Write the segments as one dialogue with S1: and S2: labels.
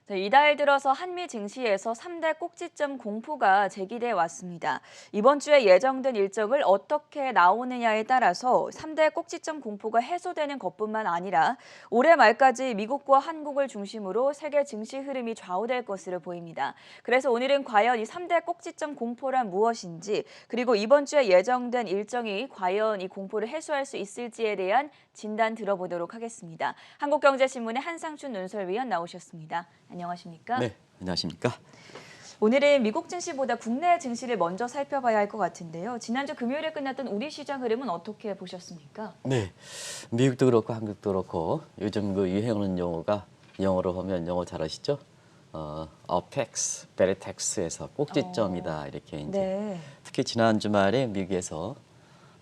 S1: 네, 이달 들어서 한미 증시에서 3대 꼭지점 공포가 제기돼 왔습니다. 이번 주에 예정된 일정을 어떻게 나오느냐에 따라서 3대 꼭지점 공포가 해소되는 것뿐만 아니라 올해 말까지 미국과 한국을 중심으로 세계 증시 흐름이 좌우될 것으로 보입니다. 그래서 오늘은 과연 이 3대 꼭지점 공포란 무엇인지, 그리고 이번 주에 예정된 일정이 과연 이 공포를 해소할 수 있을지에 대한 진단 들어보도록 하겠습니다. 한국경제신문의 한상춘 논설위원 나오셨습니다. 안녕하십니까?
S2: 네, 안녕하십니까?
S1: 오늘은 미국 증시보다 국내 증시를 먼저 살펴봐야 할 것 같은데요. 지난주 금요일에 끝났던 우리 시장 흐름은 어떻게 보셨습니까?
S2: 네, 미국도 그렇고 한국도 그렇고 요즘 그 유행하는 용어가 영어로 하면 영어 잘 아시죠? 어펙스, 베리텍스에서 꼭지점이다 이렇게 이제
S1: 네.
S2: 특히 지난 주말에 미국에서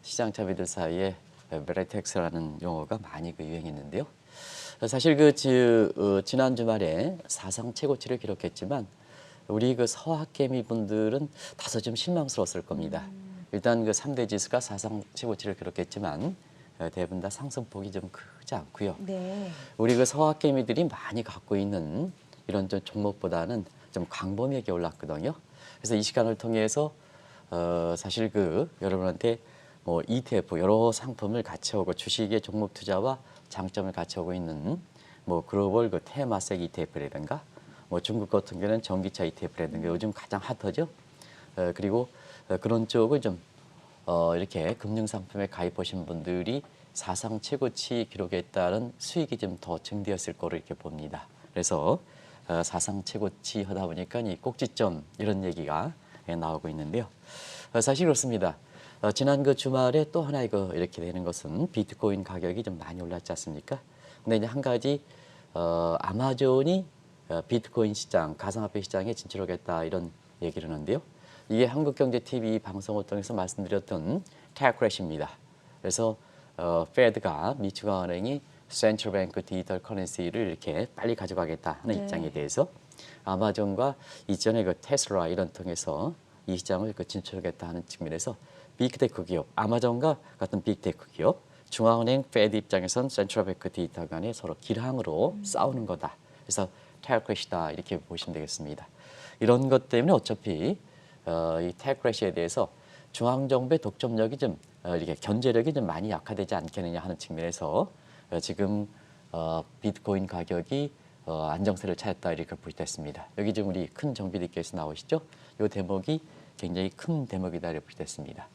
S2: 시장 차비들 사이에 베리텍스라는 용어가 많이 그 유행했는데요. 사실 지난 주말에 사상 최고치를 기록했지만 우리 그 서학개미 분들은 다소 좀 실망스러웠을 겁니다. 일단 그 3대 지수가 사상 최고치를 기록했지만 대부분 다 상승폭이 좀 크지 않고요.
S1: 네.
S2: 우리 그 서학개미들이 많이 갖고 있는 이런 좀 종목보다는 좀 광범위하게 올랐거든요. 그래서 이 시간을 통해서 사실 그 여러분한테 뭐 ETF 여러 상품을 같이 하고 주식의 종목 투자와 장점을 같이 하고 있는 뭐 글로벌 그 테마색 ETF라든가 뭐 중국 같은 경우는 전기차 ETF라든가 요즘 가장 핫하죠. 그리고 그런 쪽을 좀 이렇게 금융 상품에 가입하신 분들이 사상 최고치 기록에 따른 수익이 좀 더 증대했을 거로 이렇게 봅니다. 그래서 사상 최고치 하다 보니까 이 꼭지점 이런 얘기가 나오고 있는데요. 사실 그렇습니다. 지난 그 주말에 또 하나 이렇게 되는 것은 비트코인 가격이 좀 많이 올랐지 않습니까? 근데 이제 한 가지 아마존이 비트코인 시장, 가상화폐 시장에 진출하겠다 이런 얘기를 하는데요. 이게 한국경제TV 방송을 통해서 말씀드렸던 테크 크래시입니다. 그래서 페드가 미주간은행이 센트럴뱅크 디지털 커런시를 이렇게 빨리 가져가겠다 하는
S1: 네.
S2: 입장에 대해서 아마존과 이전에 그 테슬라 이런 통해서 이 시장을 진출하겠다 하는 측면에서 빅테크 기업, 아마존과 같은 빅테크 기업, 중앙은행 페드 입장에선 센트럴뱅크 디지털 간에 서로 기량으로 싸우는 거다. 그래서 테크 크래시다 이렇게 보시면 되겠습니다. 이런 것 때문에 어차피 이 테크 크래시에 대해서 중앙정부의 독점력이 좀 이렇게 견제력이 좀 많이 약화되지 않겠느냐 하는 측면에서 지금 비트코인 가격이 안정세를 찾았다 이렇게 볼 수 있습니다. 여기 지금 우리 큰 정비들께서 나오시죠? 이 대목이 굉장히 큰 대목이다 이렇게 볼 수 있습니다.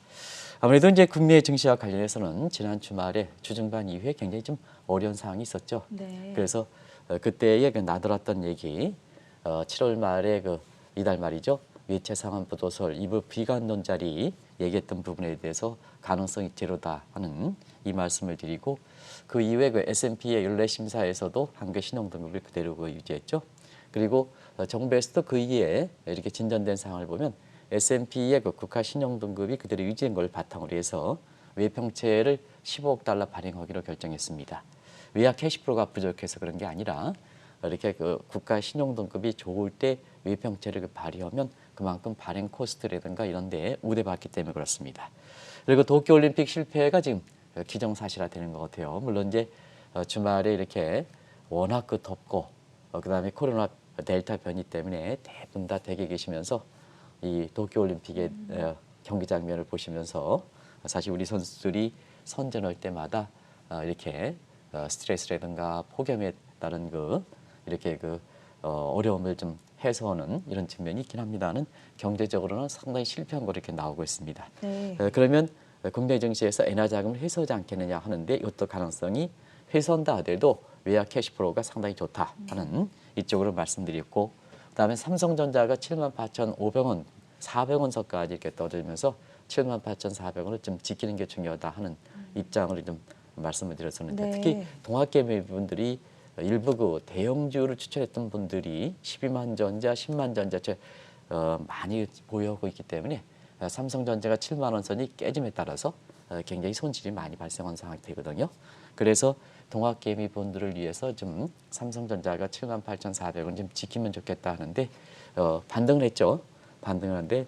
S2: 아무래도 이제 국내 증시와 관련해서는 지난 주말에 주중반 이후에 굉장히 좀 어려운 상황이 있었죠.
S1: 네.
S2: 그래서 그때에 그 나돌았던 얘기, 7월 말에 이달 말이죠. 외채 상환 부도설 이부 비관론자리 얘기했던 부분에 대해서 가능성이 제로다 하는 이 말씀을 드리고 그 이후에 그 S&P의 연례 심사에서도 한국의 신용등급을 그대로 유지했죠. 그리고 정부에서도 그 이후에 이렇게 진전된 상황을 보면 S&P의 그 국가 신용등급이 그대로 유지된 걸 바탕으로 해서 외평채를 15억 달러 발행하기로 결정했습니다. 외화 캐시플로가 부족해서 그런 게 아니라 이렇게 그 국가 신용등급이 좋을 때 외평채를 발휘하면 그만큼 발행 코스트라든가 이런 데에 우대받기 때문에 그렇습니다. 그리고 도쿄올림픽 실패가 지금 기정사실화되는 것 같아요. 물론 이제 주말에 이렇게 워낙 덥고 그다음에 코로나 델타 변이 때문에 대부분 다 댁에 계시면서 이 도쿄올림픽의 경기 장면을 보시면서 사실 우리 선수들이 선전할 때마다 이렇게 스트레스라든가 폭염에 따른 이렇게 어려움을 좀 해소하는 이런 측면이 있긴 합니다는 경제적으로는 상당히 실패한 거 이렇게 나오고 있습니다.
S1: 네.
S2: 그러면 국내 증시에서 엔화 자금을 회수하지 않겠느냐 하는데 이것도 가능성이 회수한다 하더라도 외화 캐시플로우가 상당히 좋다 하는 이쪽으로 말씀드렸고 그다음에 삼성전자가 78,500원, 400원 선까지 이렇게 떠들면서 78,400원을 좀 지키는 게 중요하다 하는 입장을 좀 말씀을 드렸었는데
S1: 네.
S2: 특히 동학개미 분들이 일부 그 대형주를 추천했던 분들이 12만 전자, 10만 전자 많이 보유하고 있기 때문에 삼성전자가 7만 원 선이 깨짐에 따라서 굉장히 손실이 많이 발생한 상황이 되거든요. 그래서 동학개미 분들을 위해서 좀 삼성전자가 78,400원 좀 지키면 좋겠다 하는데 반등을 했죠. 반등을 하는데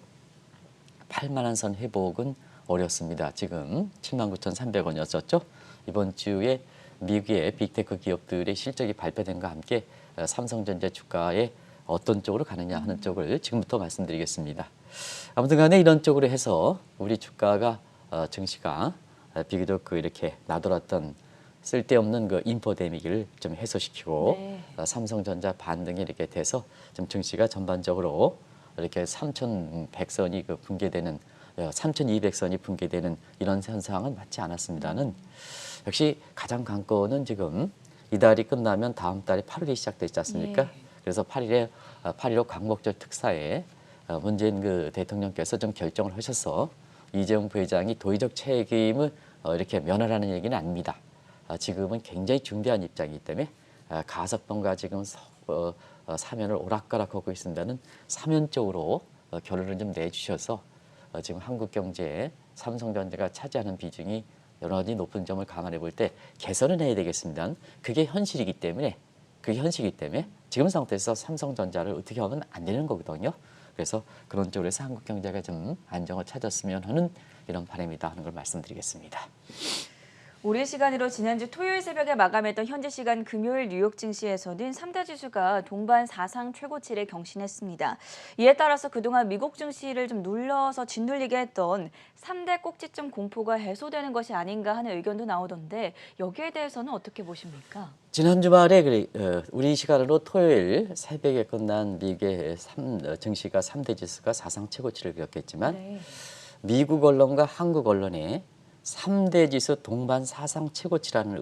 S2: 8만 원 선 회복은 어렵습니다. 지금 79,300원이었었죠. 이번 주에 미국의 빅테크 기업들의 실적이 발표된과 함께 삼성전자 주가에 어떤 쪽으로 가느냐 하는 쪽을 지금부터 말씀드리겠습니다. 아무튼 간에 이런 쪽으로 해서 우리 주가가 증시가 비교적 이렇게 나돌았던 쓸데없는 인포데믹을 좀 해소시키고
S1: 네.
S2: 삼성전자 반등이 이렇게 돼서 좀 증시가 전반적으로 이렇게 3,100선이 붕괴되는 3,200선이 붕괴되는 이런 현상은 맞지 않았습니다는 역시 가장 관건은 지금 이달이 끝나면 다음 달에 8월이 시작되지 않습니까?
S1: 예.
S2: 그래서 8.15 광복절 특사에 문재인 대통령께서 좀 결정을 하셔서 이재용 부회장이 도의적 책임을 이렇게 면하라는 얘기는 아닙니다. 지금은 굉장히 중대한 입장이기 때문에 가석방과 지금 사면을 오락가락하고 있습니다는 사면적으로 결론을 좀 내주셔서 지금 한국 경제에 삼성전자가 차지하는 비중이 여전히 높은 점을 감안해 볼 때 개선을 해야 되겠습니다. 그게 현실이기 때문에 지금 상태에서 삼성전자를 어떻게 하면 안 되는 거거든요. 그래서 그런 쪽으로 해서 한국 경제가 좀 안정을 찾았으면 하는 이런 바람이다 하는 걸 말씀드리겠습니다.
S1: 우리 시간으로 지난주 토요일 새벽에 마감했던 현지 시간 금요일 뉴욕 증시에서는 3대 지수가 동반 사상 최고치를 경신했습니다. 이에 따라서 그동안 미국 증시를 좀 눌러서 짓눌리게 했던 3대 꼭지점 공포가 해소되는 것이 아닌가 하는 의견도 나오던데 여기에 대해서는 어떻게 보십니까?
S2: 지난 주말에 우리 시간으로 토요일 새벽에 끝난 미국의 증시가 3대 지수가 사상 최고치를 기록했지만
S1: 네.
S2: 미국 언론과 한국 언론에 3대 지수 동반 사상 최고치라는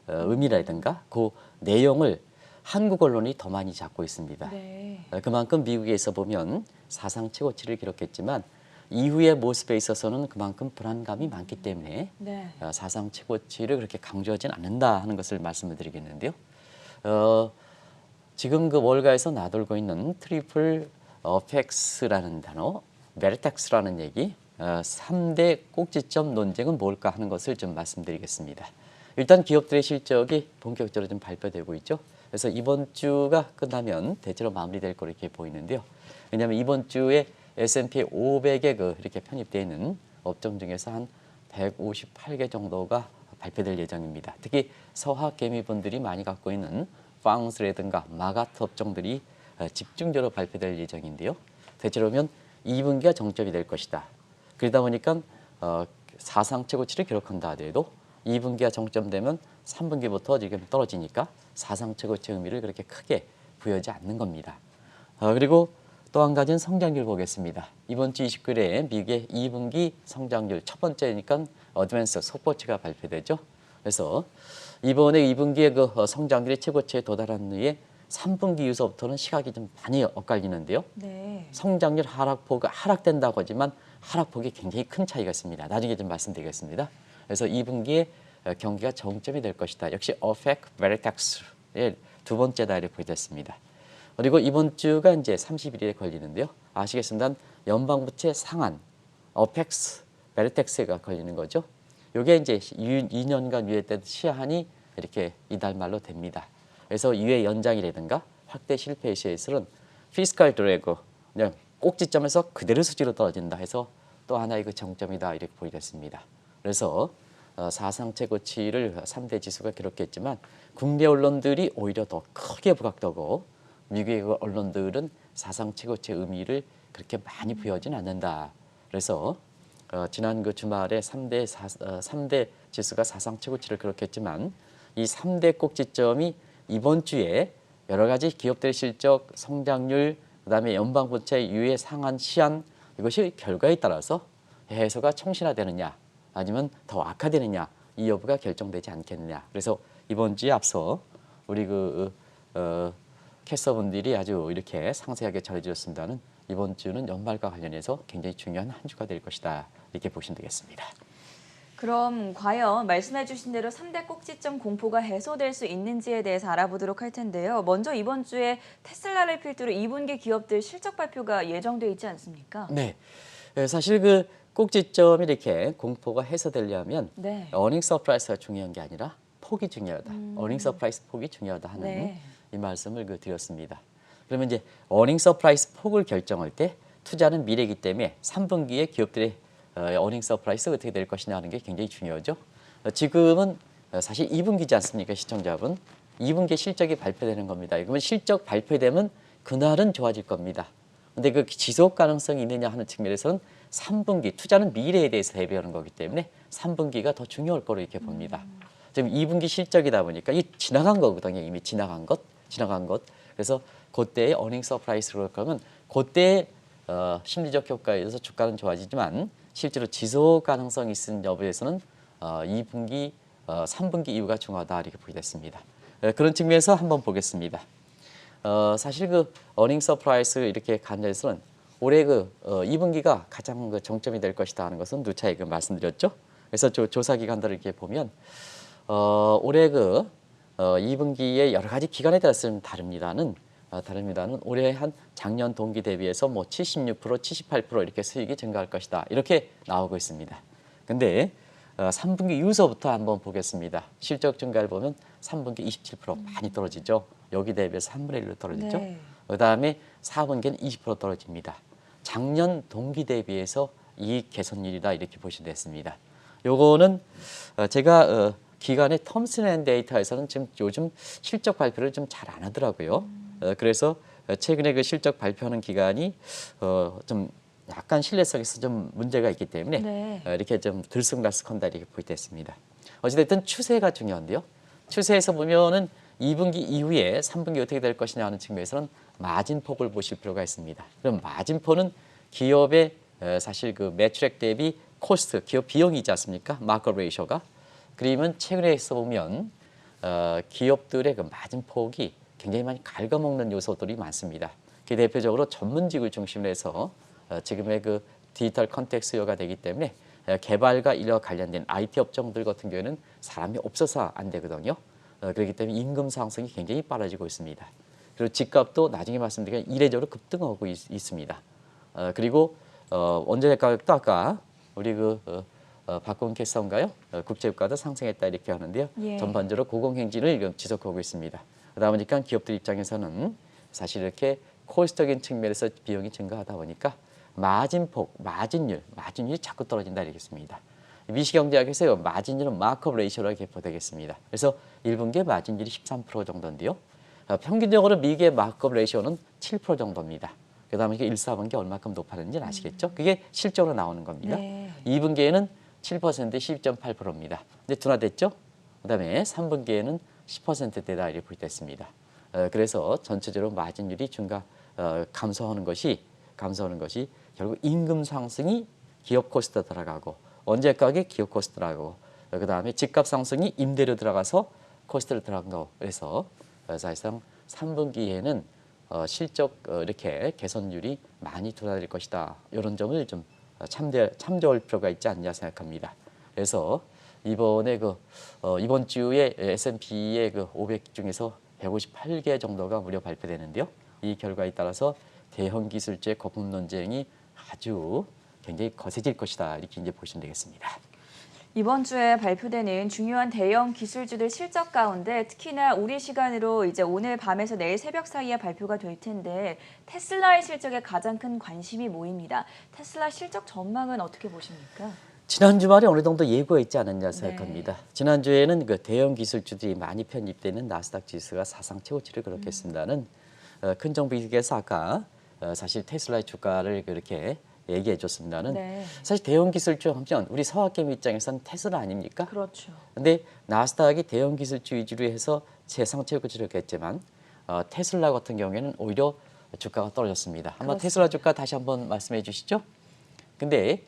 S2: 의미라든가 그 내용을 한국 언론이 더 많이 잡고 있습니다.
S1: 네.
S2: 그만큼 미국에서 보면 사상 최고치를 기록했지만 이후의 모습에 있어서는 그만큼 불안감이 많기 때문에
S1: 네.
S2: 사상 최고치를 그렇게 강조하진 않는다 하는 것을 말씀을 드리겠는데요. 지금 월가에서 나돌고 있는 트리플 어펙스라는 단어, 베르텍스라는 얘기, 3대 꼭지점 논쟁은 뭘까 하는 것을 좀 말씀드리겠습니다. 일단 기업들의 실적이 본격적으로 좀 발표되고 있죠. 그래서 이번 주가 끝나면 대체로 마무리될 거로 이렇게 보이는데요. 왜냐하면 이번 주에 S&P 500에 이렇게 편입되어 있는 업종 중에서 한 158개 정도가 발표될 예정입니다. 특히 서학 개미분들이 많이 갖고 있는 팡스라든가 마가트 업종들이 집중적으로 발표될 예정인데요. 대체로면 2분기가 정점이 될 것이다. 그러다 보니까 사상 최고치를 기록한다 하더라도 2분기가 정점되면 3분기부터 지금 떨어지니까 사상 최고치 의미를 그렇게 크게 부여하지 않는 겁니다. 그리고 또 한 가지는 성장률 보겠습니다. 이번 주 29일에 미국의 2분기 성장률 첫 번째니까 어드밴스 속보치가 발표되죠. 그래서 이번에 2분기의 성장률이 최고치에 도달한 후에 3분기 이후서부터는 시각이 좀 많이 엇갈리는데요.
S1: 네.
S2: 성장률 하락폭이 하락된다고 하지만 하락폭이 굉장히 큰 차이가 있습니다. 나중에 좀 말씀드리겠습니다. 그래서 2분기에 경기가 정점이 될 것이다. 역시 어펙 베르텍스의 두 번째다 이렇게 보여졌습니다. 그리고 이번 주가 이제 30일에 걸리는데요. 아시겠습니다. 연방부채 상한 어펙스 베르텍스가 걸리는 거죠. 이게 이제 2년간 유예된 시한이 이렇게 이달 말로 됩니다. 그래서 유예 연장이라든가 확대 실패 시에서는 피스칼 드래그 그냥 꼭지점에서 그대로 수지로 떨어진다 해서 또 하나의 정점이다 이렇게 보이겠습니다. 그래서 사상 최고치를 3대 지수가 기록했지만 국내 언론들이 오히려 더 크게 부각되고 미국의 언론들은 사상 최고치의 의미를 그렇게 많이 부여하진 않는다. 그래서 지난 주말에 3대 지수가 사상 최고치를 기록했지만 이 3대 꼭지점이 이번 주에 여러 가지 기업들의 실적, 성장률, 그다음에 연방부채 유예 상한 시한 이것이 결과에 따라서 해소가 총신화되느냐 아니면 더 악화되느냐 이 여부가 결정되지 않겠느냐. 그래서 이번 주에 앞서 우리 캐스터분들이 아주 이렇게 상세하게 전해주셨습니다는 이번 주는 연말과 관련해서 굉장히 중요한 한 주가 될 것이다 이렇게 보시면 되겠습니다.
S1: 그럼 과연 말씀해 주신 대로 3대 꼭지점 공포가 해소될 수 있는지에 대해서 알아보도록 할 텐데요. 먼저 이번 주에 테슬라를 필두로 2분기 기업들 실적 발표가 예정돼 있지 않습니까?
S2: 네, 사실 꼭지점이 이렇게 공포가 해소되려면
S1: 네.
S2: 어닝 서프라이스가 중요한 게 아니라 폭이 중요하다. 어닝 서프라이스 폭이 중요하다 하는
S1: 네.
S2: 이 말씀을 드렸습니다. 그러면 이제 어닝 서프라이스 폭을 결정할 때 투자는 미래이기 때문에 3분기에 기업들의 어닝 서프라이스가 어떻게 될 것이냐 하는 게 굉장히 중요하죠. 지금은 사실 2분기지 않습니까, 시청자분? 2분기 실적이 발표되는 겁니다. 그러면 실적 발표되면 그날은 좋아질 겁니다. 근데 그 지속 가능성이 있느냐 하는 측면에서는 3분기, 투자는 미래에 대해서 대비하는 거기 때문에 3분기가 더 중요할 거로 이렇게 봅니다. 지금 2분기 실적이다 보니까 이 지나간 거거든요. 이미 지나간 것. 그래서 그때의 어닝 서프라이즈로 그러면 그때의 심리적 효과에 의해서 주가는 좋아지지만 실제로 지속 가능성이 있는 여부에서는 2분기, 3분기 이후가 중요하다 이렇게 보게 됐습니다. 그런 측면에서 한번 보겠습니다. 사실 그 어닝 서프라이즈 이렇게 관련해서는 올해 2분기가 가장 그 정점이 될 것이다 하는 것은 누차에 말씀드렸죠. 그래서 조사 기관들을 이렇게 보면 올해 2분기의 여러 가지 기간에 따라서 좀 다릅니다는 올해 한 작년 동기 대비해서 뭐 76%, 78% 이렇게 수익이 증가할 것이다 이렇게 나오고 있습니다. 근데 3분기 이후서부터 한번 보겠습니다. 실적 증가를 보면 3분기 27% 많이 떨어지죠. 여기 대비해서 3분의 1로 떨어지죠.
S1: 네.
S2: 그다음에 4분기는 20% 떨어집니다. 작년 동기 대비해서 이익 개선율이다 이렇게 보시면 됐습니다. 요거는 제가 기관의 텀슨앤데이터에서는 지금 요즘 실적 발표를 좀 잘 안 하더라고요. 그래서 최근에 그 실적 발표하는 기관이 좀 약간 신뢰성에서 좀 문제가 있기 때문에
S1: 네.
S2: 이렇게 좀 들쑥날쑥한다 이렇게 보겠습니다. 어찌됐든 추세가 중요한데요. 추세에서 보면은 2분기 이후에 3분기 어떻게 될 것이냐 하는 측면에서는 마진폭을 보실 필요가 있습니다. 그럼 마진폭은 기업의 사실 그 매출액 대비 코스트, 기업 비용이 있지 않습니까? 마켓 레이셔가. 그러면 최근에 있어 보면 기업들의 그 마진폭이 굉장히 많이 갉아먹는 요소들이 많습니다. 그 대표적으로 전문직을 중심으로 해서 지금의 그 디지털 컨텍스트 수요가 되기 때문에 개발과 인력과 관련된 IT 업종들 같은 경우에는 사람이 없어서 안 되거든요. 그렇기 때문에 임금 상승이 굉장히 빨라지고 있습니다. 그리고 집값도 나중에 말씀드리면 이례적으로 급등하고 있습니다. 그리고 원자재 가격도 아까 우리 박근 캐스터인가요? 국제유가도 상승했다 이렇게 하는데요.
S1: 예.
S2: 전반적으로 고공행진을 지속하고 있습니다. 그러다 보니까 기업들 입장에서는 사실 이렇게 코스트적인 측면에서 비용이 증가하다 보니까 마진폭, 마진율이 자꾸 떨어진다 이렇겠습니다. 미시경제학에서요 마진율은 마크업 레이셔로 계포되겠습니다. 그래서 1분기에 마진율이 13% 정도인데요. 평균적으로 미국의 마크업 레이셔는 7% 정도입니다. 그다음에 이게 1, 4분기 얼마큼 높아졌는지 아시겠죠? 그게 실적으로 나오는 겁니다.
S1: 네.
S2: 2분기에는 7% 12.8%입니다. 근데 둔화됐죠? 그다음에 3분기에는 10%대다 이렇게 됐습니다. 그래서 전체적으로 마진율이 감소하는 것이 결국 임금 상승이 기업 코스트 들어가고 원재 가격이 기업 코스트 들어가고 그다음에 집값 상승이 임대료 들어가서 코스트를 들어간 거. 그래서 사실상 3분기에는 실적 이렇게 개선율이 많이 둔화될 것이다. 이런 점을 좀 참조할 필요가 있지 않냐 생각합니다. 그래서 이번에 이번 주에 S&P의 500 중에서 158개 정도가 무려 발표되는데요. 이 결과에 따라서 대형 기술주의 거품 논쟁이 아주 굉장히 거세질 것이다. 이렇게 이제 보시면 되겠습니다.
S1: 이번 주에 발표되는 중요한 대형 기술주들 실적 가운데 특히나 우리 시간으로 이제 오늘 밤에서 내일 새벽 사이에 발표가 될 텐데 테슬라의 실적에 가장 큰 관심이 모입니다. 테슬라 실적 전망은 어떻게 보십니까?
S2: 지난 주말에 어느 정도 예고했지 않았냐 생각합니다. 지난 주에는 그 대형 기술주들이 많이 편입되는 나스닥 지수가 사상 최고치를 기록했습니다는 큰 정부에서 아까 사실 테슬라의 주가를 그렇게 얘기해 줬습니다는
S1: 네.
S2: 사실 대형 기술주 하면 우리 서학개미 입장에서는 테슬라 아닙니까?
S1: 그렇죠.
S2: 근데 나스닥이 대형 기술주 위주로 해서 세상 최고치를 기록했지만 테슬라 같은 경우에는 오히려 주가가 떨어졌습니다. 한번
S1: 그렇습니다.
S2: 테슬라 주가 다시 한번 말씀해 주시죠. 근데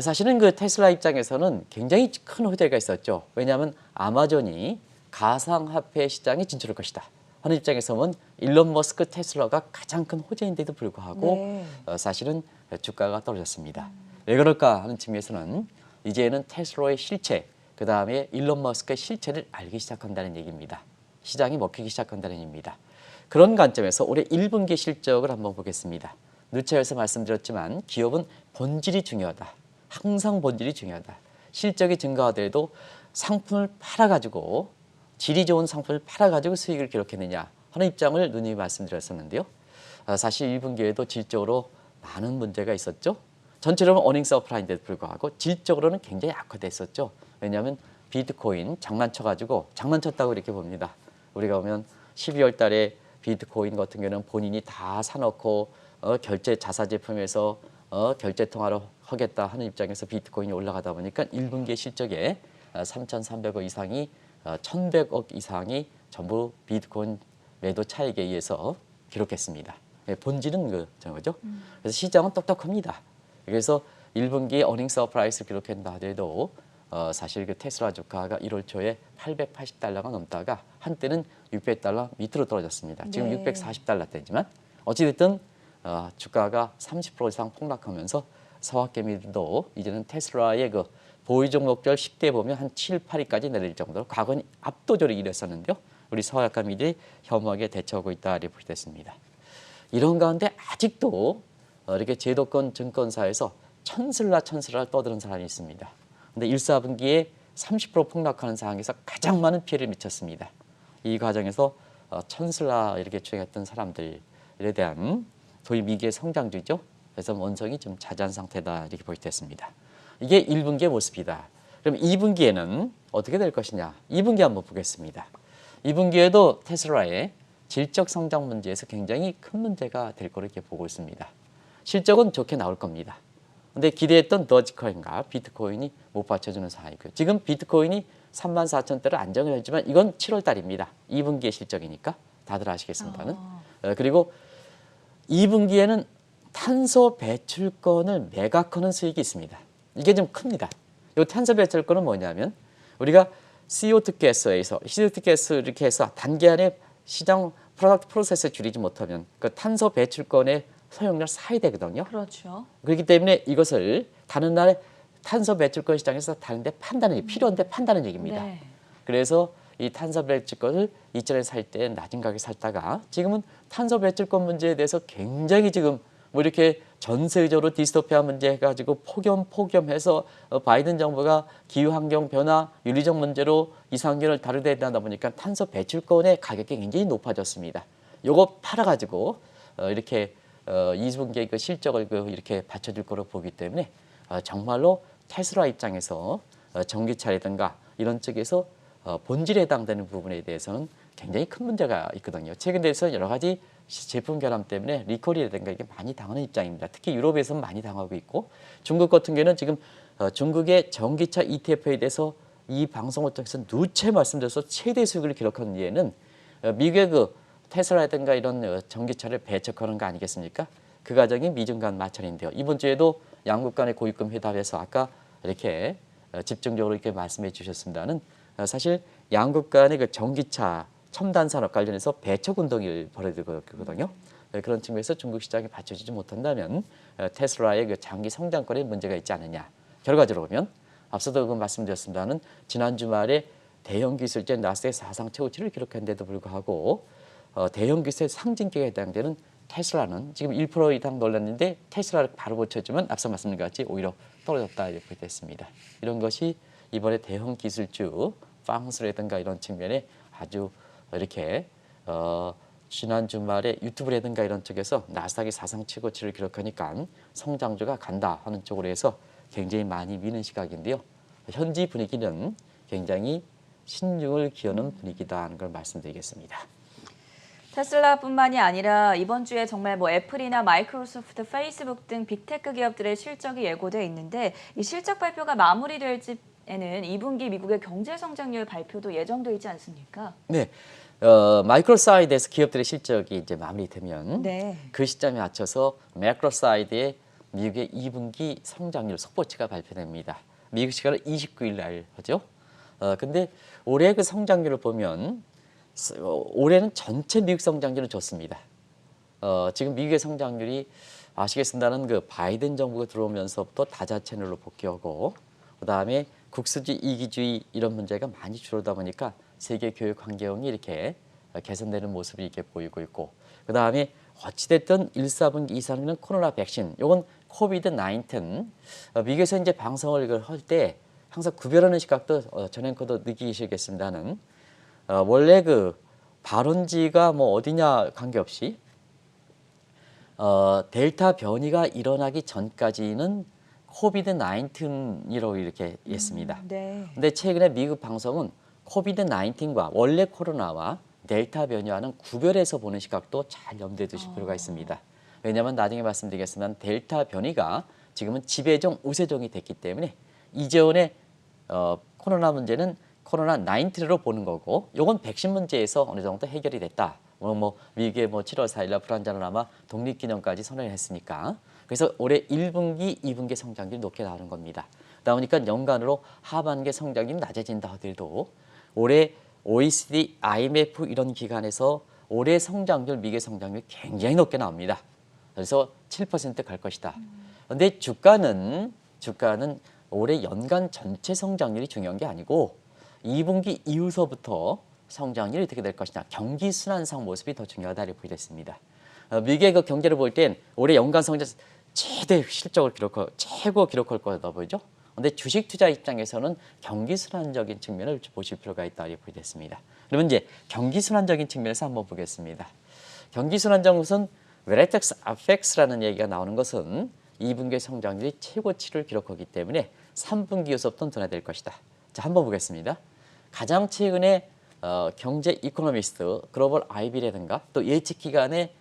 S2: 사실은 그 테슬라 입장에서는 굉장히 큰 호재가 있었죠. 왜냐하면 아마존이 가상화폐 시장에 진출할 것이다 하는 입장에서 보면 일론 머스크 테슬라가 가장 큰 호재인데도 불구하고
S1: 네.
S2: 사실은 주가가 떨어졌습니다. 왜 그럴까 하는 측면에서는 이제는 테슬라의 실체, 그다음에 일론 머스크의 실체를 알기 시작한다는 얘기입니다. 시장이 먹히기 시작한다는 얘기입니다. 그런 관점에서 올해 1분기 실적을 한번 보겠습니다. 누차에서 말씀드렸지만 기업은 본질이 중요하다. 항상 본질이 중요하다. 실적이 증가하더라도 상품을 팔아가지고 질이 좋은 상품을 팔아가지고 수익을 기록했느냐 하는 입장을 누님이 말씀드렸었는데요. 사실 1분기에도 질적으로 많은 문제가 있었죠. 전체적으로 어닝 서프라인데도 불구하고 질적으로는 굉장히 악화됐었죠. 왜냐하면 비트코인 장난쳤다고 이렇게 봅니다. 우리가 보면 12월 달에 비트코인 같은 경우는 본인이 다 사놓고 결제 자사 제품에서 결제 통화를 하겠다 하는 입장에서 비트코인이 올라가다 보니까 1분기 실적에 3,300억 이상이 1,100억 이상이 전부 비트코인 매도 차익에 의해서 기록했습니다. 본질은 그거죠. 그래서 시장은 똑똑합니다. 그래서 1분기 어닝 서프라이즈 기록한다 하더라도 사실 그 테슬라 주가가 1월 초에 880달러가 넘다가 한때는 600달러 밑으로 떨어졌습니다. 지금
S1: 네.
S2: 640달러대지만 어찌됐든 주가가 30% 이상 폭락하면서 서학개미들도 이제는 테슬라의 그 보유 종목별 10대 보면 한 7, 8위까지 내릴 정도로 과거는 압도적으로 이랬었는데요. 우리 서학개미들이 현무하게 대처하고 있다 이렇게 보겠습니다. 이런 가운데 아직도 이렇게 제도권 증권사에서 천슬라 떠드는 사람이 있습니다. 근데 1, 4분기에 30% 폭락하는 상황에서 가장 많은 피해를 미쳤습니다. 이 과정에서 천슬라 이렇게 주장했던 사람들에 대한 소위 미국의 성장주죠. 그래서 원성이 좀 자제한 상태다 이렇게 볼 수 있습니다. 이게 1분기의 모습이다. 그럼 2분기에는 어떻게 될 것이냐? 2분기 한번 보겠습니다. 2분기에도 테슬라의 질적 성장 문제에서 굉장히 큰 문제가 될 거로 이렇게 보고 있습니다. 실적은 좋게 나올 겁니다. 근데 기대했던 도지코인과 비트코인이 못 받쳐주는 상황이고요. 지금 비트코인이 34,000대를 안정을 했지만 이건 7월 달입니다. 2분기의 실적이니까 다들 아시겠습니다는. 그리고 2분기에는 탄소 배출권을 매각하는 수익이 있습니다. 이게 좀 큽니다. 이 탄소 배출권은 뭐냐면 우리가 CO2 가스 이렇게 해서 단기 안에 시장 프로세스 줄이지 못하면 그 탄소 배출권의 소용량을 사야 되거든요.
S1: 그렇죠.
S2: 그렇기 때문에 이것을 다른 나라의 탄소 배출권 시장에서 다른데 판다는 필요한데 판다는 얘기입니다.
S1: 네.
S2: 그래서 이 탄소 배출권을 이전에 살 때 낮은 가격에 살다가 지금은 탄소 배출권 문제에 대해서 굉장히 지금 뭐 이렇게 전 세계적으로 디스토피아 문제 해가지고 폭염해서 바이든 정부가 기후환경 변화, 윤리적 문제로 이상균을 다루게 되다 보니까 탄소 배출권의 가격이 굉장히 높아졌습니다. 요거 팔아가지고 이렇게 2분기의 그 실적을 이렇게 받쳐줄 거로 보기 때문에 정말로 테슬라 입장에서 전기차라든가 이런 쪽에서 본질에 해당되는 부분에 대해서는 굉장히 큰 문제가 있거든요. 최근 들어서 여러 가지 제품 결함 때문에 리콜이라든가 이게 많이 당하는 입장입니다. 특히 유럽에서는 많이 당하고 있고 중국 같은 경우는 지금 중국의 전기차 ETF에 대해서 이 방송을 통해서 누차 말씀드려서 최대 수익을 기록한 이유는 미국의 그 테슬라라든가 이런 전기차를 배척하는 거 아니겠습니까? 그 과정이 미중 간 마찰인데요. 이번 주에도 양국 간의 고위급 회담에서 아까 이렇게 집중적으로 이렇게 말씀해 주셨습니다는 사실 양국 간의 그 전기차 첨단 산업 관련해서 배척 운동이 벌어지거든요. 그런 측면에서 중국 시장이 받쳐주지 못한다면 테슬라의 그 장기 성장권에 문제가 있지 않느냐. 결과적으로 보면 앞서도 그 말씀드렸습니다는 지난 주말에 대형 기술제 나스닥 사상 최고치를 기록한 데도 불구하고 대형 기술 상징격에 해당되는 테슬라는 지금 1% 이상 놀랐는데 테슬라를 바로 고쳐주면 앞서 말씀드린 것 같이 오히려 떨어졌다 이렇게 됐습니다. 이런 것이 이번에 대형 기술주 빵스라든가 이런 측면에 아주 이렇게 지난 주말에 유튜브라든가 이런 쪽에서 나스닥이 사상 최고치를 기록하니까 성장주가 간다 하는 쪽으로 해서 굉장히 많이 미는 시각인데요. 현지 분위기는 굉장히 신중을 기하는 분위기다 하는 걸 말씀드리겠습니다.
S1: 테슬라뿐만이 아니라 이번 주에 정말 뭐 애플이나 마이크로소프트, 페이스북 등 빅테크 기업들의 실적이 예고돼 있는데 이 실적 발표가 마무리될 에는 2분기 미국의 경제 성장률 발표도 예정돼 있지 않습니까?
S2: 네, 마이크로사이드에서 기업들의 실적이 이제 마무리되면
S1: 네.
S2: 그 시점에 맞춰서 매크로사이드의 미국의 2분기 성장률 속보치가 발표됩니다. 미국 시간은 29일 날 하죠. 근데 올해 그 성장률을 보면 올해는 전체 미국 성장률은 좋습니다. 지금 미국의 성장률이 아시겠습니다는 그 바이든 정부가 들어오면서부터 다자 채널로 복귀하고 그다음에 국수주의, 이기주의 이런 문제가 많이 줄어다 보니까 세계 교육 환경이 이렇게 개선되는 모습이 이렇게 보이고 있고 그다음에 어찌됐든 1, 4분기, 2, 3분기는 코로나 백신, 요건 코비드-19 미국에서 이제 방송을 할 때 항상 구별하는 시각도 전 앵커도 느끼시겠습니다는 원래 그 발원지가 뭐 어디냐 관계없이 델타 변이가 일어나기 전까지는 코비드-19이라고 이렇게 했습니다.
S1: 네.
S2: 근데 최근에 미국 방송은 코비드-19과 원래 코로나와 델타 변이와는 구별해서 보는 시각도 잘 염두에 두실 필요가 있습니다. 왜냐하면 나중에 말씀드리겠지만 델타 변이가 지금은 지배종, 우세종이 됐기 때문에 이전에 코로나 문제는 코로나 19로 보는 거고, 요건 백신 문제에서 어느 정도 해결이 됐다. 미국의 7월 4일날 불안자는 아마 독립기념까지 선언을 했으니까. 그래서 올해 1분기, 2분기 성장률이 높게 나오는 겁니다. 그러다 보니까 연간으로 하반기 성장률이 낮아진다 하더라도 올해 OECD, IMF 이런 기관에서 올해 성장률, 미국의 성장률이 굉장히 높게 나옵니다. 그래서 7% 갈 것이다. 그런데 주가는 올해 연간 전체 성장률이 중요한 게 아니고 2분기 이후서부터 성장률이 어떻게 될 것이냐, 경기 순환상 모습이 더 중요하다 이렇게 보겠습니다. 미국의 그 경제를 볼 땐 올해 연간 성장 최대 실적을 최고 기록할 거다 보이죠. 그런데 주식 투자 입장에서는 경기 순환적인 측면을 보실 필요가 있다 이렇게 보겠습니다. 그러면 이제 경기 순환적인 측면에서 한번 보겠습니다. 경기 순환적 것은 벨레텍스 아펙스라는 얘기가 나오는 것은 2분기 성장률이 최고치를 기록하기 때문에 3분기 이후부터는 둔화될 것이다. 자, 한번 보겠습니다. 가장 최근에 경제 이코노미스트, 글로벌 IB라든가 또 예측기관의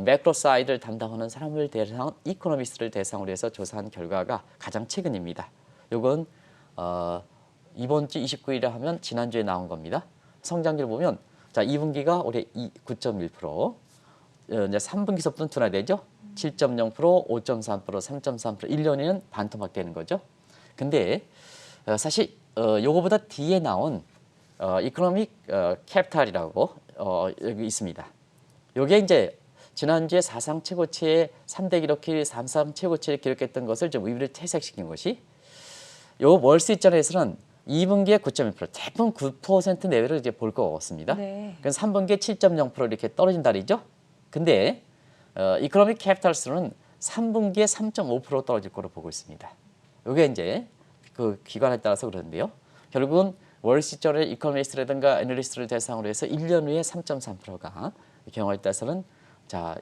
S2: 매크로 사이드를 담당하는 사람을 대상, 이코노미스트를 대상으로 해서 조사한 결과가 가장 최근입니다. 이건 이번 주 29일에 하면 지난주에 나온 겁니다. 성장률 보면 자 2분기가 올해 9.1%, 이제 3분기서부터는 둔화되죠. 7.0%, 5.3%, 3.3%, 1년에는 반토막 되는 거죠. 근데 사실 요거보다 뒤에 나온 이코노믹 캐피탈이라고 여기 있습니다. 요게 이제 지난주에 사상 최고치의 3대 기록일 33 최고치를 기록했던 것을 좀 의미를 퇴색시킨 것이, 요 월스트리트저널에서는 2분기에 9.1%, 대부분 9% 내외를 이제 볼 거 없습니다.
S1: 네.
S2: 그래서 3분기에 7.0% 이렇게 떨어진다 그러죠. 근데 이코노믹 캐피탈스는 3분기에 3.5% 떨어질 거로 보고 있습니다. 이게 이제 그 기관에 따라서 그러는데요. 결국은 월스트리트저널 이코노미스트라든가 애널리스트를 대상으로 해서 1년 후에 3.3%가 경우에 따라서는 자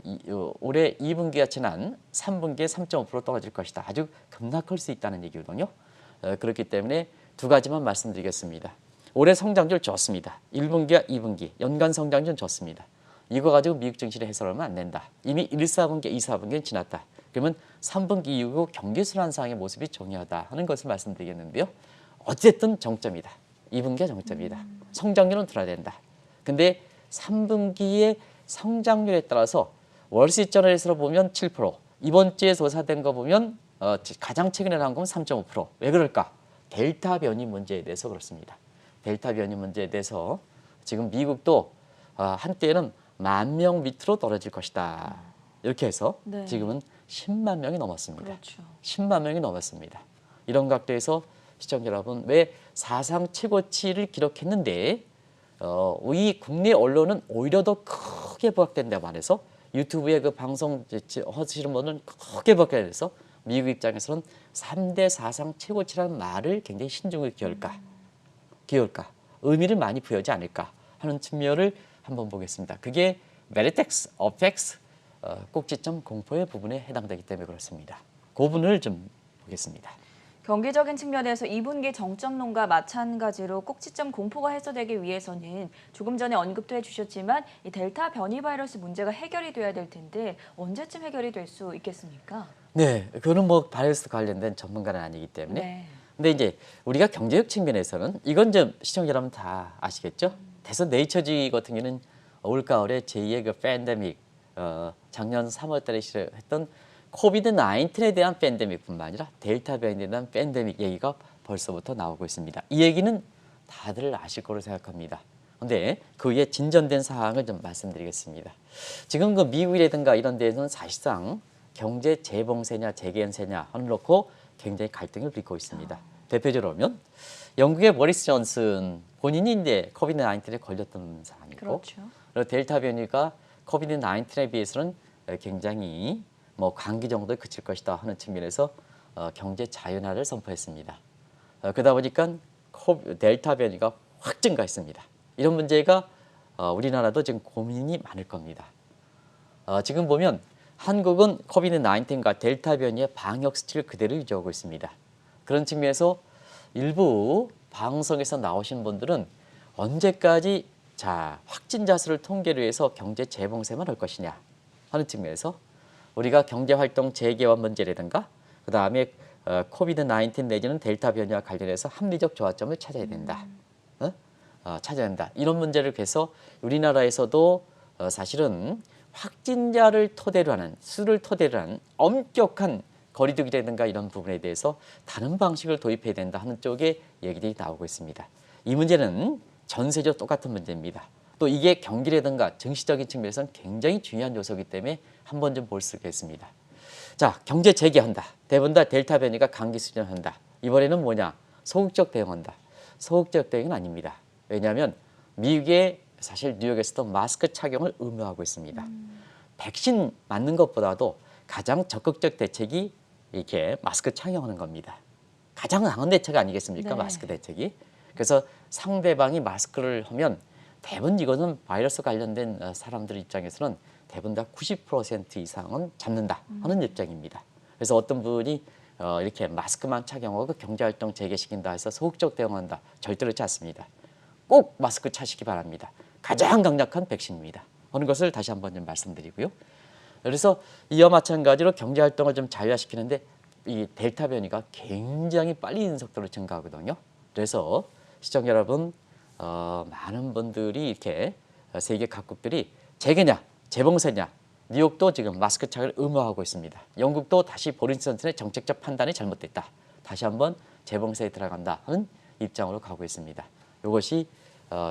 S2: 올해 2분기가 지난 3분기에 3.5% 떨어질 것이다. 아주 급락할 수 있다는 얘기거든요. 그렇기 때문에 두 가지만 말씀드리겠습니다. 올해 성장률 좋습니다. 1분기와 2분기 연간 성장률 좋습니다. 이거 가지고 미국 증시를 해설하면 안 된다. 이미 1, 4분기, 2, 4분기는 지났다. 그러면 3분기 이후 경기 순환상의 모습이 중요하다 하는 것을 말씀드리겠는데요. 어쨌든 정점이다. 2분기가 정점이다. 성장률은 둔화된다. 근데 3분기의 성장률에 따라서 월스트리트저널에서 보면 7%, 이번 주에 조사된 거 보면 가장 최근에 나온 건 3.5%. 왜 그럴까? 델타 변이 문제에 대해서 그렇습니다. 델타 변이 문제에 대해서 지금 미국도 한때는 10,000명 밑으로 떨어질 것이다. 이렇게 해서
S1: 네. 지금은
S2: 지금은 10만 명이 넘었습니다.
S1: 그렇죠.
S2: 10만 명이 넘었습니다. 이런 각도에서 시청자 여러분, 왜 사상 최고치를 기록했는데 이 국내 언론은 오히려 더 크게 부각된다고 말해서 유튜브에 그 방송 하시는 분은 크게 부각돼서 미국 입장에서는 3대 사상 최고치라는 말을 굉장히 신중하게 기울까 의미를 많이 부여하지 않을까 하는 측면을 한번 보겠습니다. 그게 벨레텍스 어펙스 꼭지점 공포의 부분에 해당되기 때문에 그렇습니다. 그 부분을 좀 보겠습니다.
S1: 경기적인 측면에서 2분기 정점론과 마찬가지로 꼭지점 공포가 해소되기 위해서는 조금 전에 언급도 해주셨지만 이 델타 변이 바이러스 문제가 해결이 돼야 될 텐데 언제쯤 해결이 될 수 있겠습니까?
S2: 네, 그거는 바이러스 관련된 전문가는 아니기 때문에.
S1: 네.
S2: 근데 이제 우리가 경제적 측면에서는 이건 좀 시청자 여러분 다 아시겠죠? 대서 네이처지 같은 경우는 올가을에 제2의 그 팬데믹, 작년 3월달에 시작했던 코비드 19에 대한 팬데믹뿐만 아니라 델타 변이에 대한 팬데믹 얘기가 벌써부터 나오고 있습니다. 이 얘기는 다들 아실 거로 생각합니다. 그런데 그 위에 진전된 사항을 좀 말씀드리겠습니다. 지금 그 미국이라든가 이런 데에서는 사실상 경제 재봉세냐 재개연세냐 하는 놓고 굉장히 갈등을 빚고 있습니다. 대표적으로 보면 영국의 보리스 존슨 본인이 이제 코비드 19에 걸렸던 사람이고,
S1: 그렇죠.
S2: 그리고 델타 변이가 코비드 19에 비해서는 굉장히 감기 정도에 그칠 것이다 하는 측면에서 경제 자연화를 선포했습니다. 그러다 보니까 델타 변이가 확 증가했습니다. 이런 문제가 우리나라도 지금 고민이 많을 겁니다. 지금 보면 한국은 코비드 19과 델타 변이의 방역 수치를 그대로 유지하고 있습니다. 그런 측면에서 일부 방송에서 나오신 분들은 언제까지 자, 확진자 수를 통계로 해서 경제 재봉쇄만 할 것이냐 하는 측면에서 우리가 경제활동 재개화 문제라든가 그 다음에 코비드-19 내지는 델타 변이와 관련해서 합리적 조화점을 찾아야 된다. 찾아야 된다. 이런 문제를 해서 우리나라에서도 사실은 확진자를 토대로 하는 수를 토대로 하는 엄격한 거리두기라든가 이런 부분에 대해서 다른 방식을 도입해야 된다 하는 쪽에 얘기들이 나오고 있습니다. 이 문제는 전 세계로 똑같은 문제입니다. 또 이게 경기라든가 증시적인 측면에서는 굉장히 중요한 요소이기 때문에 한번 좀 볼 수가 있습니다. 자, 경제 재개한다. 대부분 다 델타 변이가 감기 수준한다. 이번에는 뭐냐? 소극적 대응한다. 소극적 대응은 아닙니다. 왜냐하면 미국의 사실 뉴욕에서도 마스크 착용을 의무화하고 있습니다. 백신 맞는 것보다도 가장 적극적 대책이 이렇게 마스크 착용하는 겁니다. 가장 나은 대책 아니겠습니까?
S1: 네.
S2: 마스크 대책이. 그래서 상대방이 마스크를 하면 대부분 이거는 바이러스 관련된 사람들 입장에서는 대부분 다 90% 이상은 잡는다 하는 입장입니다. 그래서 어떤 분이 이렇게 마스크만 착용하고 경제활동 재개시킨다 해서 소극적 대응한다. 절대로 그렇지 않습니다. 꼭 마스크 차시기 바랍니다. 가장 강력한 백신입니다. 하는 것을 다시 한번 좀 말씀드리고요. 그래서 이와 마찬가지로 경제활동을 좀 자유화시키는데 이 델타 변이가 굉장히 빨리 있는 속도로 증가하거든요. 그래서 시청자 여러분, 많은 분들이 이렇게 세계 각국들이 재개냐, 재봉쇄냐, 뉴욕도 지금 마스크 착용을 의무화하고 있습니다. 영국도 다시 보리스 존슨의 정책적 판단이 잘못됐다. 다시 한번 재봉쇄에 들어간다 하는 입장으로 가고 있습니다. 이것이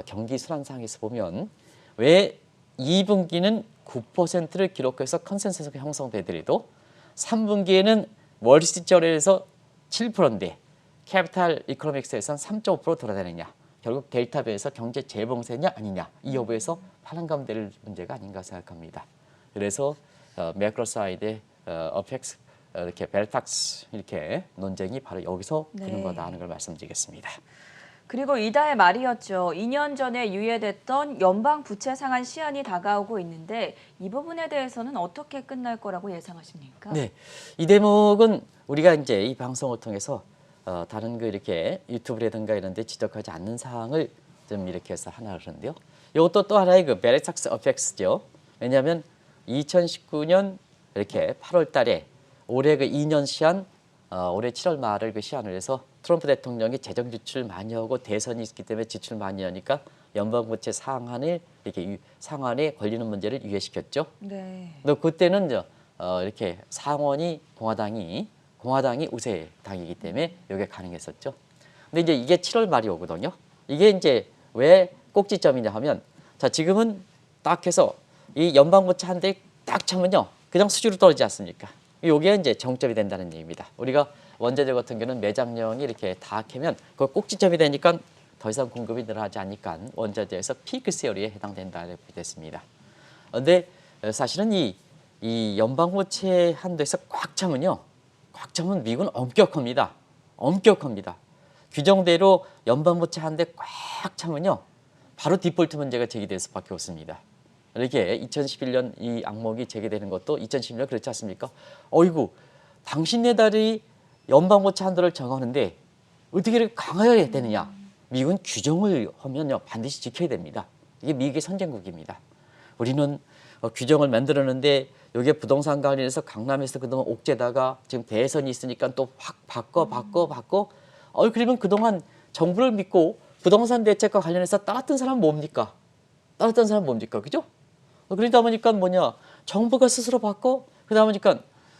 S2: 경기 순환상에서 보면 왜 2분기는 9%를 기록해서 컨센서스가 형성되더라도 3분기에는 월시저널에서 7%인데 캐피탈 이코노믹스에서는 3.5% 돌아다니냐. 결국 델타 변에서 경제 재봉쇄냐 아니냐. 이 여부에서 파란감될 문제가 아닌가 생각합니다. 그래서 매크로사이드 어펙스 이렇게 벨팍스 이렇게 논쟁이 바로 여기서 드는 거다 하는 걸 말씀드리겠습니다.
S1: 그리고 이달 말이었죠. 2년 전에 유예됐던 연방 부채 상한 시한이 다가오고 있는데 이 부분에 대해서는 어떻게 끝날 거라고 예상하십니까?
S2: 네, 이 대목은 우리가 이제 이 방송을 통해서 다른 그 이렇게 유튜브라든가 이런 데 지적하지 않는 사항을 좀 이렇게 해서 하나 그러는데요. 이것도 또 하나의 그 베레삭스 어펙스죠. 왜냐하면 2019년 이렇게 8월 달에 올해 그 2년 시한 올해 7월 말을 그 시한을 해서 트럼프 대통령이 재정 지출 많이 하고 대선이 있기 때문에 지출 많이 하니까 연방부채 상한을 이렇게 상한에 걸리는 문제를 유예시켰죠.
S1: 네.
S2: 또 그때는 이렇게 상원이 공화당이 우세 당이기 때문에 이게 가능했었죠. 근데 이제 이게 7월 말이 오거든요. 이게 이제 왜 꼭지점이냐 하면 자 지금은 딱 해서 이 연방부채 한 대 딱 차면요 그냥 수주로 떨어지지 않습니까? 이게 이제 정점이 된다는 얘기입니다. 우리가 원자재 같은 경우는 매장량이 이렇게 다 캐면 그 꼭지점이 되니까 더 이상 공급이 늘어나지 않으니까 원자재에서 피크 세어리에 해당된다고 됐습니다. 그런데 사실은 이 연방부채 한도에서 꽉 차면 미국은 엄격합니다. 엄격합니다. 규정대로 연방부채 한 대 꽉 차면요 바로 디폴트 문제가 제기될 수밖에 없습니다. 이렇게 2011년 이 악몽이 제기되는 것도 2011년 그렇지 않습니까? 어이구 당신네 달이 연방부채 한도를 정하는데 어떻게 이렇게 강화해야 되느냐? 미국은 규정을 하면요 반드시 지켜야 됩니다. 이게 미국의 선진국입니다. 우리는 규정을 만들었는데 여기에 부동산 관련해서 강남에서 그동안 옥죄다가 지금 대선이 있으니까 또 확 바꿔 그러면 그동안 정부를 믿고 부동산 대책과 관련해서 따랐던 사람은 뭡니까? 따랐던 사람은 뭡니까? 그죠? 그러다 보니까 뭐냐 정부가 스스로 바꿔 그러다 보니까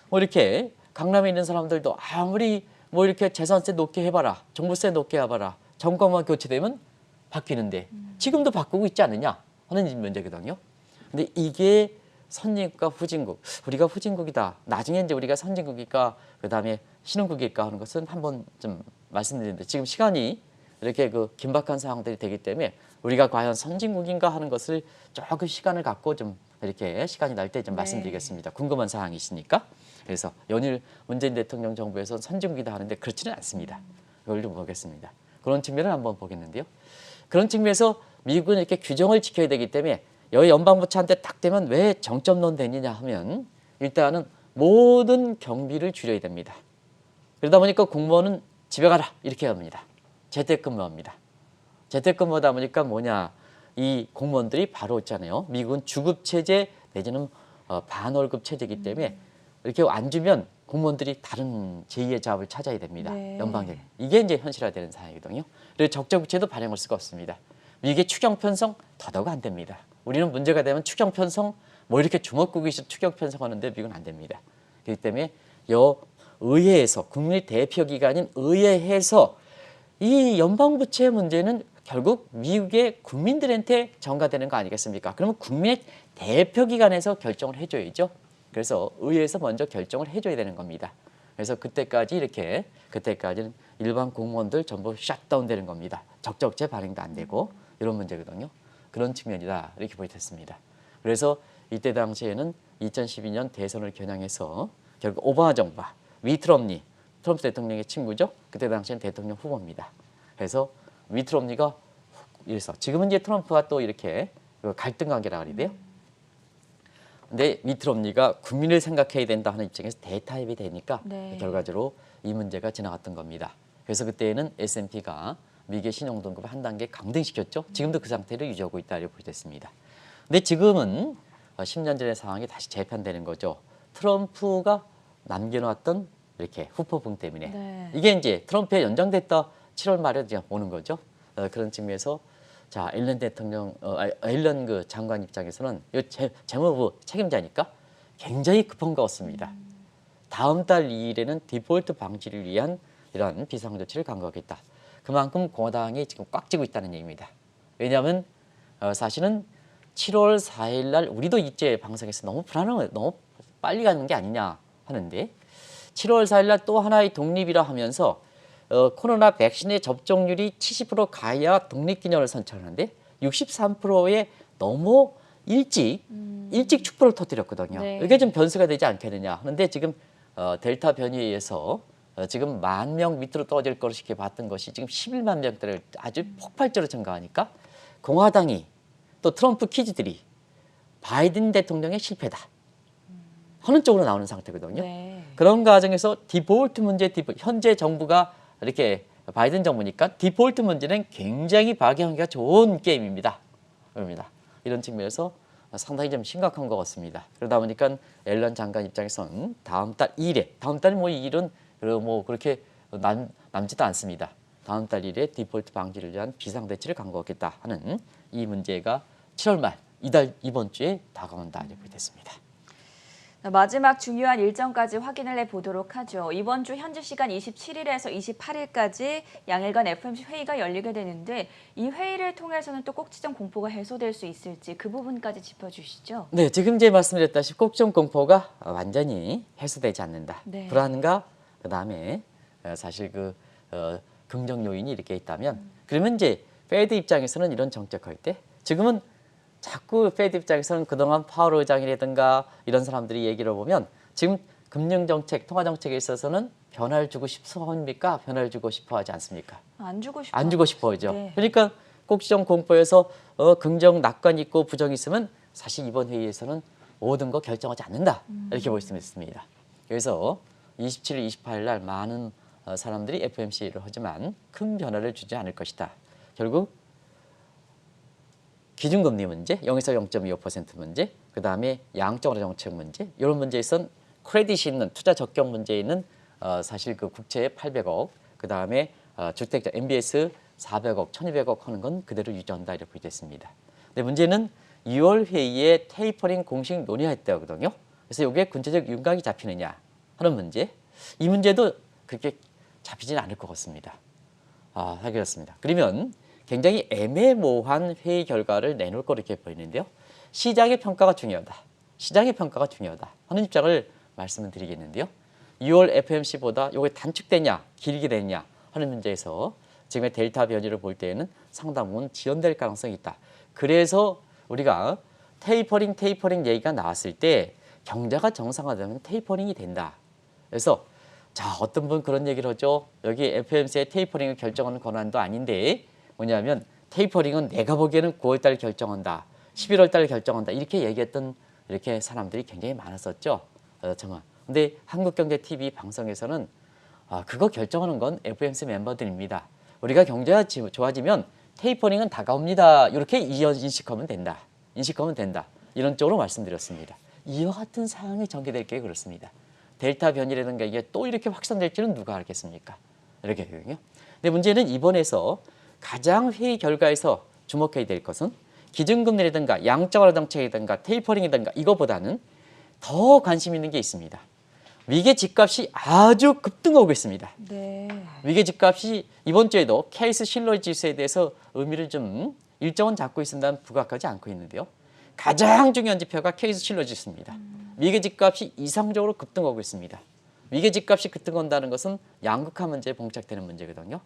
S2: 뭐 이렇게 강남에 있는 사람들도 아무리 뭐 이렇게 재산세 높게 해봐라 종부세 높게 해봐라 정권만 교체되면 바뀌는데 지금도 바꾸고 있지 않느냐 하는 문제거든요. 근데 이게 선진국과 후진국 우리가 후진국이다 나중에 이제 우리가 선진국일까 그 다음에 신흥국일까 하는 것은 한번 좀 말씀드리는데 지금 시간이 이렇게 그 긴박한 상황들이 되기 때문에 우리가 과연 선진국인가 하는 것을 조금 시간을 갖고 좀 이렇게 시간이 날 때 좀 말씀드리겠습니다. 궁금한 사항이 있으니까. 그래서 연일 문재인 대통령 정부에서 선진국이다 하는데 그렇지는 않습니다. 그걸 좀 보겠습니다. 그런 측면을 한번 보겠는데요. 그런 측면에서 미국은 이렇게 규정을 지켜야 되기 때문에 여기 연방부채한테 딱 되면 왜 정점론 되느냐 하면 일단은 모든 경비를 줄여야 됩니다. 그러다 보니까 공무원은 집에 가라 이렇게 합니다. 재택근무합니다. 재택근무하다 보니까 뭐냐 이 공무원들이 바로 있잖아요. 미국은 주급 체제 내지는 반월급 체제이기 때문에 이렇게 안 주면 공무원들이 다른 제2의 잡을 찾아야 됩니다.
S1: 네.
S2: 연방제. 이게 이제 현실화되는 상황이거든요. 그리고 적재부채도 발행할 수가 없습니다. 미국의 추경 편성 더더욱 안 됩니다. 우리는 문제가 되면 추경 편성 뭐 이렇게 주먹구기식 추경 편성하는데 미국은 안 됩니다. 그렇기 때문에 의회에서 국민의 대표기관인 의회에서 이 연방부채 문제는 결국 미국의 국민들한테 전가되는 거 아니겠습니까? 그러면 국민의 대표기관에서 결정을 해줘야죠. 그래서 의회에서 먼저 결정을 해줘야 되는 겁니다. 그래서 그때까지는 일반 공무원들 전부 셧다운 되는 겁니다. 적재부채 발행도 안 되고 이런 문제거든요. 그런 측면이다 이렇게 보여졌습니다. 그래서 이때 당시에는 2012년 대선을 겨냥해서 결국 오바마 정부와 미트 롬니, 트럼프 대통령의 친구죠. 그때 당시엔 대통령 후보입니다. 그래서 미트 롬니가 이래서 지금은 이제 트럼프와 또 이렇게 갈등 관계라 그러대요. 근데 미트 롬니가 국민을 생각해야 된다 하는 입장에서 대타협이 되니까
S1: 네.
S2: 결과적으로 이 문제가 지나갔던 겁니다. 그래서 그때는 S&P가 미국의 신용등급을 한 단계 강등시켰죠. 지금도 그 상태를 유지하고 있다 이렇게 보여졌습니다. 근데 지금은 10년 전의 상황이 다시 재편되는 거죠. 트럼프가 남겨놓았던 이렇게 후폭풍 때문에
S1: 네.
S2: 이게 이제 트럼프에 연장됐다 7월 말에 이제 오는 거죠. 그런 측면에서 자 앨런 대통령, 앨런 그 장관 입장에서는 이 재무부 책임자니까 굉장히 급한 것 같습니다. 다음 달 2일에는 디폴트 방지를 위한 이런 비상조치를 강구하겠다. 그만큼 공화당이 지금 꽉 쥐고 있다는 얘기입니다. 왜냐하면 사실은 7월 4일 날 우리도 이제 방송에서 너무 불안한 너무 빨리 가는 게 아니냐 하는데 7월 4일 날 또 하나의 독립이라 하면서 코로나 백신의 접종률이 70% 가야 독립기념을 선언하는데 63%에 너무 일찍 축포를 터뜨렸거든요.
S1: 네.
S2: 이게 좀 변수가 되지 않겠느냐 하는데 지금 델타 변이에 의해서 지금 10,000명 밑으로 떨어질 것을 봤던 것이 지금 11만 명대를 아주 폭발적으로 증가하니까 공화당이 또 트럼프 키즈들이 바이든 대통령의 실패다 하는 쪽으로 나오는 상태거든요.
S1: 네.
S2: 그런 과정에서 디폴트 문제, 현재 정부가 이렇게 바이든 정부니까 디폴트 문제는 굉장히 박용하기가 좋은 게임입니다. 이런 측면에서 상당히 좀 심각한 것 같습니다. 그러다 보니까 앨런 장관 입장에서는 다음 달 2일에, 다음 달 뭐 2일은 뭐 그렇게 남지도 않습니다. 다음 달 1일에 디폴트 방지를 위한 비상대책을 강구하겠다 하는 이 문제가 7월 말 이번 주에 다가온다 이렇게 됐습니다.
S1: 마지막 중요한 일정까지 확인을 해보도록 하죠. 이번 주 현지 시간 27일에서 28일까지 양일간 FOMC 회의가 열리게 되는데 이 회의를 통해서는 또 꼭지점 공포가 해소될 수 있을지 그 부분까지 짚어주시죠.
S2: 네, 지금 이제 말씀드렸다시피 꼭지점 공포가 완전히 해소되지 않는다.
S1: 네.
S2: 불안과 그다음에 사실 긍정 요인이 이렇게 있다면 그러면 이제 페드 입장에서는 이런 정책할 때 지금은 자꾸 페드 입장에서는 그동안 파월 의장이라든가 이런 사람들이 얘기를 보면 지금 금융정책, 통화정책에 있어서는 변화를 주고 싶습니까? 변화를 주고 싶어 하지 않습니까?
S1: 안 주고 싶어.
S2: 안 주고 싶어 하죠.
S1: 네.
S2: 그러니까 꼭지점 공포에서 긍정, 낙관 있고 부정이 있으면 사실 이번 회의에서는 모든 거 결정하지 않는다. 이렇게 볼 수 있습니다. 그래서 27일, 28일 날 많은 사람들이 FOMC를 하지만 큰 변화를 주지 않을 것이다. 결국 기준금리 문제, 0에서 0.25% 문제, 그 다음에 양적으로 정책 문제, 이런 문제에선 크레딧이 있는 투자 적격 문제에 있는 사실 그 국채 800억, 그 다음에 주택자 MBS 400억, 1,200억 하는 건 그대로 유지한다 이렇게 보여졌습니다. 근데 문제는 2월 회의에 테이퍼링 공식 논의했다거든요. 그래서 이게 군체적 윤곽이 잡히느냐 하는 문제, 이 문제도 그렇게 잡히지는 않을 것 같습니다. 하겠습니다. 그러면 굉장히 애매모호한 회의 결과를 내놓을 거 이렇게 보이는데요. 시장의 평가가 중요하다. 시장의 평가가 중요하다 하는 입장을 말씀을 드리겠는데요. 6월 FOMC보다 이게 단축되냐 길게 되냐 하는 문제에서 지금의 델타 변이를 볼 때에는 상당 부분 지연될 가능성이 있다. 그래서 우리가 테이퍼링 얘기가 나왔을 때 경제가 정상화되면 테이퍼링이 된다. 그래서 자 어떤 분 그런 얘기를 하죠. 여기 FOMC의 테이퍼링을 결정하는 권한도 아닌데 뭐냐면 테이퍼링은 내가 보기에는 9월 달 결정한다. 11월 달 결정한다. 이렇게 얘기했던 이렇게 사람들이 굉장히 많았었죠. 정말. 근데 한국경제TV 방송에서는 그거 결정하는 건 FOMC 멤버들입니다. 우리가 경제가 좋아지면 테이퍼링은 다가옵니다. 이렇게 인식하면 된다. 인식하면 된다. 이런 쪽으로 말씀드렸습니다. 이와 같은 상황이 전개될 게 그렇습니다. 델타 변이라든가 이게 또 이렇게 확산될지는 누가 알겠습니까? 이렇게 되거든요. 근데 문제는 이번에서 가장 회의 결과에서 주목해야 될 것은 기준금리라든가 양적완화 정책이라든가 테이퍼링이라든가 이거보다는 더 관심 있는 게 있습니다. 위계 집값이 아주 급등하고 있습니다.
S1: 네.
S2: 위계 집값이 이번 주에도 케이스 실러 지수에 대해서 의미를 좀 일정은 잡고 있습니다만 부각하지 않고 있는데요. 가장 중요한 지표가 케이스 실러 지수입니다. 위계 집값이 이상적으로 급등하고 있습니다. 위계 집값이 급등한다는 것은 양극화 문제에 봉착되는 문제거든요.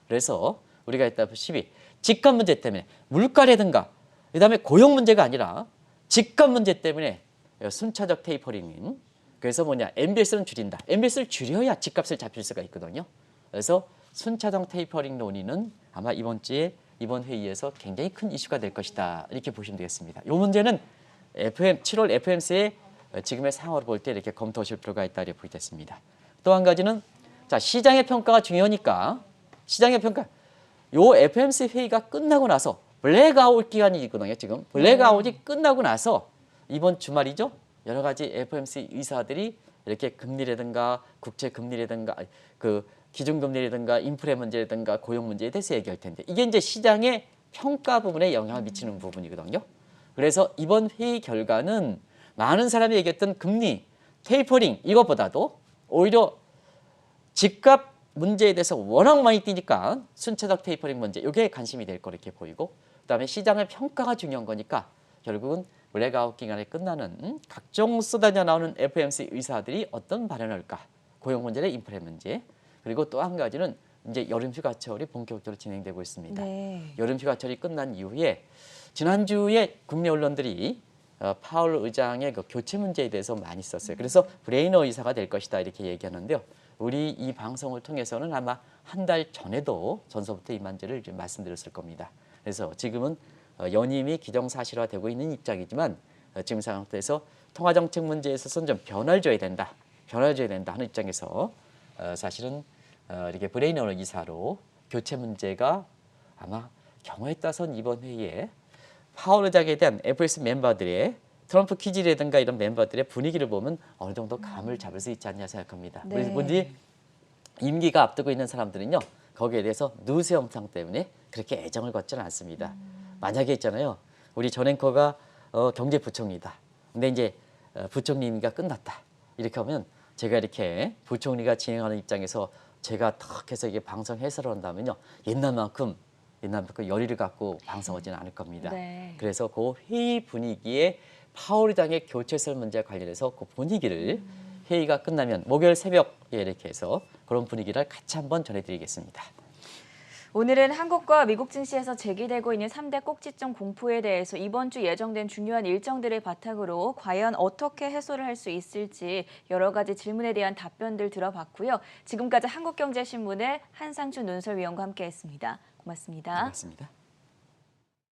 S2: 그래서 우리가 했다시피 집값 문제 때문에 물가라든가 그다음에 고용 문제가 아니라 집값 문제 때문에 순차적 테이퍼링인 그래서 뭐냐 MBS는 줄인다. MBS를 줄여야 집값을 잡힐 수가 있거든요. 그래서 순차적 테이퍼링 논의는 아마 이번 주에 이번 회의에서 굉장히 큰 이슈가 될 것이다. 이렇게 보시면 되겠습니다. 이 문제는 7월 FOMC의 지금의 상황으로 볼 때 이렇게 검토하실 필요가 있다 이렇게 보겠습니다. 또 한 가지는 자 시장의 평가가 중요하니까 시장의 평가 요 FOMC 회의가 끝나고 나서 블랙아웃 기간이 있거든요. 지금 블랙아웃이 끝나고 나서 이번 주말이죠. 여러 가지 FOMC 의사들이 이렇게 금리라든가 국채 금리라든가 그 기준금리라든가 인플레 문제라든가 고용 문제에 대해서 얘기할 텐데 이게 이제 시장의 평가 부분에 영향을 미치는 부분이거든요. 그래서 이번 회의 결과는 많은 사람이 얘기했던 금리, 테이퍼링 이것보다도 오히려 집값 문제에 대해서 워낙 많이 뛰니까 순차적 테이퍼링 문제 이게 관심이 될 거 이렇게 보이고 그다음에 시장의 평가가 중요한 거니까 결국은 블랙아웃 기간에 끝나는 각종 쏟아져 나오는 FOMC 의사들이 어떤 발언을 할까? 고용 문제나 인플레 문제 그리고 또 한 가지는 이제 여름 휴가철이 본격적으로 진행되고 있습니다.
S1: 네.
S2: 여름 휴가철이 끝난 이후에 지난주에 국내 언론들이 파월 의장의 그 교체 문제에 대해서 많이 썼어요. 그래서 브레이너 의사가 될 것이다 이렇게 얘기하는데요. 우리 이 방송을 통해서는 아마 한 달 전에도 전서부터 이 문제를 좀 말씀드렸을 겁니다. 그래서 지금은 연임이 기정사실화되고 있는 입장이지만 지금 상황에서 통화정책 문제에 있어서는 좀 변화를 줘야 된다. 변화를 줘야 된다 하는 입장에서 사실은 이렇게 브레이너 이사로 교체 문제가 아마 경우에 따라서는 이번 회의에 파월 의장에 대한 FOMC 멤버들의 트럼프 키즈라든가 이런 멤버들의 분위기를 보면 어느 정도 감을 잡을 수 있지 않냐 생각합니다.
S1: 네.
S2: 그래서 뭔지 임기가 앞두고 있는 사람들은요. 거기에 대해서 누수 영상 때문에 그렇게 애정을 걷지는 않습니다. 만약에 있잖아요. 우리 전 앵커가 경제부총리다. 근데 이제 부총리가 끝났다. 이렇게 하면 제가 이렇게 부총리가 진행하는 입장에서 제가 탁 해서 이게 방송 해설을 한다면요. 옛날만큼 열의를 갖고 방송하지는 않을 겁니다.
S1: 네.
S2: 그래서 그 회의 분위기에 파월 의장의 교체설 문제와 관련해서 그 분위기를 회의가 끝나면 목요일 새벽에 이렇게 해서 그런 분위기를 같이 한번 전해드리겠습니다.
S1: 오늘은 한국과 미국 증시에서 제기되고 있는 3대 꼭지점 공포에 대해서 이번 주 예정된 중요한 일정들을 바탕으로 과연 어떻게 해소를 할 수 있을지 여러 가지 질문에 대한 답변들 들어봤고요. 지금까지 한국경제신문의 한상춘 논설위원과 함께했습니다. 고맙습니다.
S2: 고맙습니다.